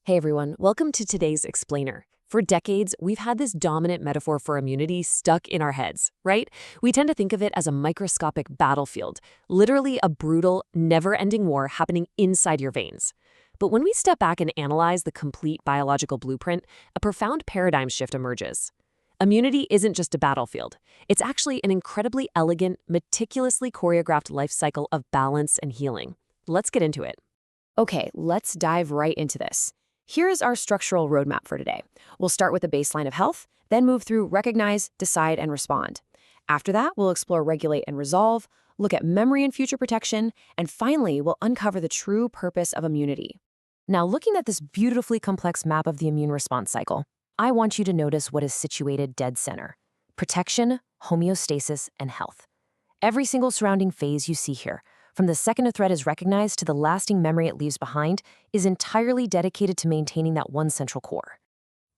Hey everyone, welcome to today's Explainer. For decades, we've had this dominant metaphor for immunity stuck in our heads, right? We tend to think of it as a microscopic battlefield, literally a brutal, never-ending war happening inside your veins. But when we step back and analyze the complete biological blueprint, a profound paradigm shift emerges. Immunity isn't just a battlefield. It's actually an incredibly elegant, meticulously choreographed life cycle of balance and healing. Let's get into it. Okay, let's dive right into this. Here's our structural roadmap for today. We'll start with a baseline of health, then move through recognize, decide, and respond. After that, we'll explore regulate and resolve, look at memory and future protection, and finally, we'll uncover the true purpose of immunity. Now, looking at this beautifully complex map of the immune response cycle, I want you to notice what is situated dead center: protection, homeostasis, and health. Every single surrounding phase you see here, from the second a threat is recognized to the lasting memory it leaves behind, is entirely dedicated to maintaining that one central core.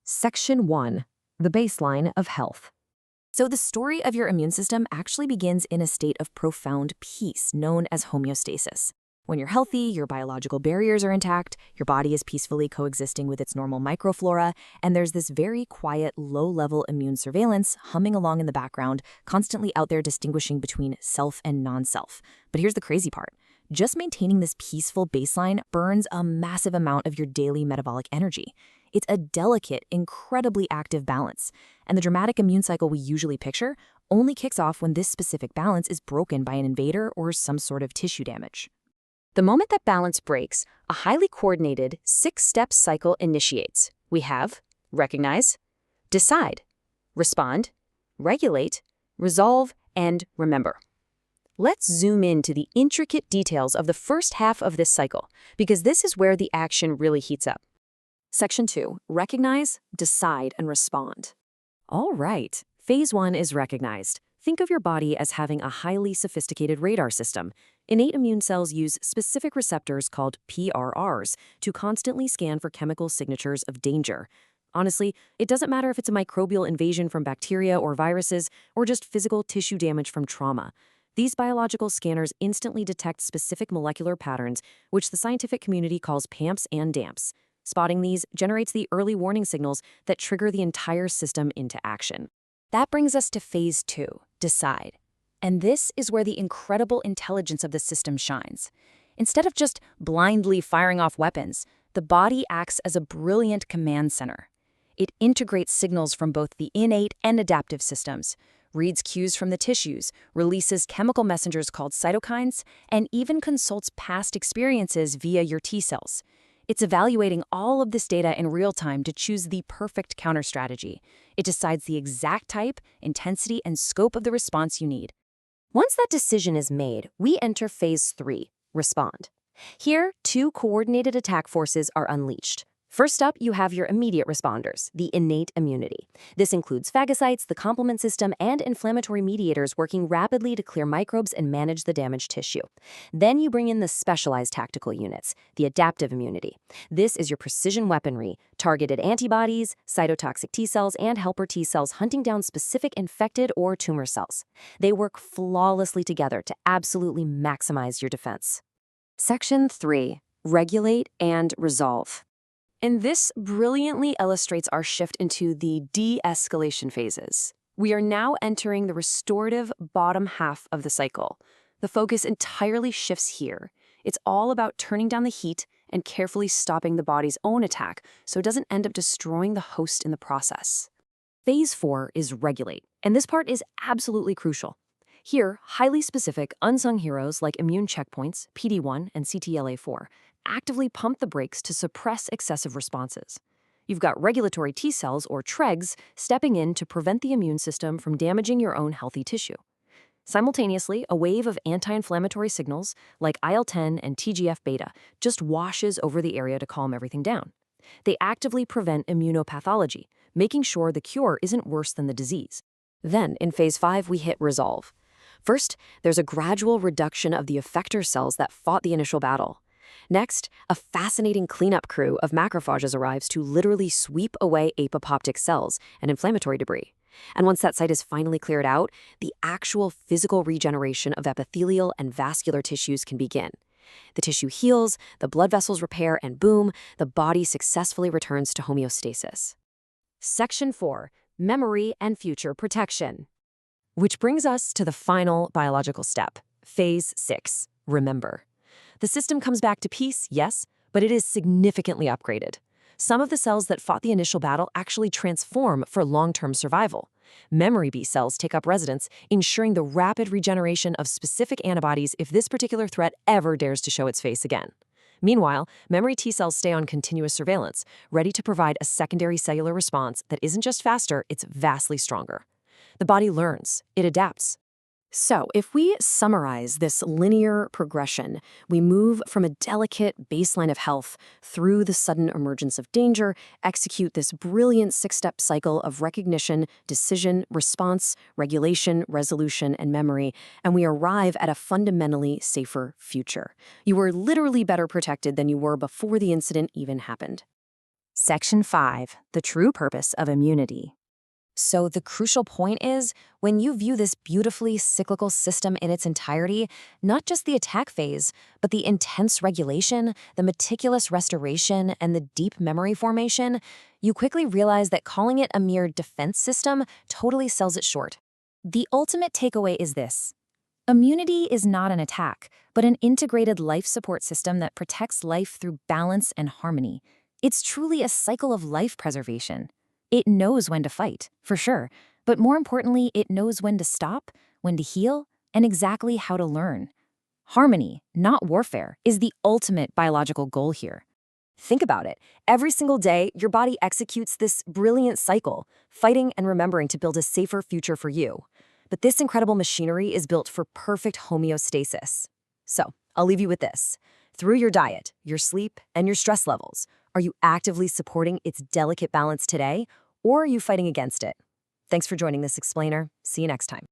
Section 1. The baseline of health. So the story of your immune system actually begins in a state of profound peace, known as homeostasis. When you're healthy, your biological barriers are intact, your body is peacefully coexisting with its normal microflora, and there's this very quiet, low-level immune surveillance humming along in the background, constantly out there distinguishing between self and non-self. But here's the crazy part. Just maintaining this peaceful baseline burns a massive amount of your daily metabolic energy. It's a delicate, incredibly active balance, and the dramatic immune cycle we usually picture only kicks off when this specific balance is broken by an invader or some sort of tissue damage. The moment that balance breaks, a highly coordinated 6-step cycle initiates. We have recognize, decide, respond, regulate, resolve, and remember. Let's zoom into the intricate details of the first half of this cycle, because this is where the action really heats up. Section 2, recognize, decide, and respond. All right, phase 1 is recognized. Think of your body as having a highly sophisticated radar system. Innate immune cells use specific receptors called PRRs to constantly scan for chemical signatures of danger. Honestly, it doesn't matter if it's a microbial invasion from bacteria or viruses, or just physical tissue damage from trauma. These biological scanners instantly detect specific molecular patterns, which the scientific community calls PAMPs and DAMPs. Spotting these generates the early warning signals that trigger the entire system into action. That brings us to phase 2, decide. And this is where the incredible intelligence of the system shines. Instead of just blindly firing off weapons, the body acts as a brilliant command center. It integrates signals from both the innate and adaptive systems, reads cues from the tissues, releases chemical messengers called cytokines, and even consults past experiences via your T cells. It's evaluating all of this data in real time to choose the perfect counter strategy. It decides the exact type, intensity, and scope of the response you need. Once that decision is made, we enter phase 3, respond. Here, 2 coordinated attack forces are unleashed. First up, you have your immediate responders, the innate immunity. This includes phagocytes, the complement system, and inflammatory mediators working rapidly to clear microbes and manage the damaged tissue. Then you bring in the specialized tactical units, the adaptive immunity. This is your precision weaponry, targeted antibodies, cytotoxic T cells, and helper T cells hunting down specific infected or tumor cells. They work flawlessly together to absolutely maximize your defense. Section 3, regulate and resolve. And this brilliantly illustrates our shift into the de-escalation phases. We are now entering the restorative bottom half of the cycle. The focus entirely shifts here. It's all about turning down the heat and carefully stopping the body's own attack so it doesn't end up destroying the host in the process. Phase 4 is regulate, and this part is absolutely crucial. Here, highly specific, unsung heroes like immune checkpoints, PD-1 and CTLA-4, actively pump the brakes to suppress excessive responses. You've got regulatory T cells, or TREGs, stepping in to prevent the immune system from damaging your own healthy tissue. Simultaneously, a wave of anti-inflammatory signals, like IL-10 and TGF-beta, just washes over the area to calm everything down. They actively prevent immunopathology, making sure the cure isn't worse than the disease. Then, in phase 5, we hit resolve. First, there's a gradual reduction of the effector cells that fought the initial battle. Next, a fascinating cleanup crew of macrophages arrives to literally sweep away apoptotic cells and inflammatory debris. And once that site is finally cleared out, the actual physical regeneration of epithelial and vascular tissues can begin. The tissue heals, the blood vessels repair, and boom, the body successfully returns to homeostasis. Section 4. Memory and future protection. Which brings us to the final biological step, phase 6, remember. The system comes back to peace, yes, but it is significantly upgraded. Some of the cells that fought the initial battle actually transform for long-term survival. Memory B cells take up residence, ensuring the rapid regeneration of specific antibodies if this particular threat ever dares to show its face again. Meanwhile, memory T cells stay on continuous surveillance, ready to provide a secondary cellular response that isn't just faster, it's vastly stronger. The body learns, it adapts. So, if we summarize this linear progression, we move from a delicate baseline of health through the sudden emergence of danger, execute this brilliant 6-step cycle of recognition, decision, response, regulation, resolution, and memory, and we arrive at a fundamentally safer future. You are literally better protected than you were before the incident even happened. Section 5. The true purpose of immunity. So the crucial point is, when you view this beautifully cyclical system in its entirety, not just the attack phase, but the intense regulation, the meticulous restoration, and the deep memory formation, you quickly realize that calling it a mere defense system totally sells it short. The ultimate takeaway is this. Immunity is not an attack, but an integrated life support system that protects life through balance and harmony. It's truly a cycle of life preservation. It knows when to fight, for sure, but more importantly, it knows when to stop, when to heal, and exactly how to learn. Harmony, not warfare, is the ultimate biological goal here. Think about it. Every single day, your body executes this brilliant cycle, fighting and remembering to build a safer future for you. But this incredible machinery is built for perfect homeostasis. So, I'll leave you with this. Through your diet, your sleep, and your stress levels, are you actively supporting its delicate balance today, or are you fighting against it? Thanks for joining this explainer. See you next time.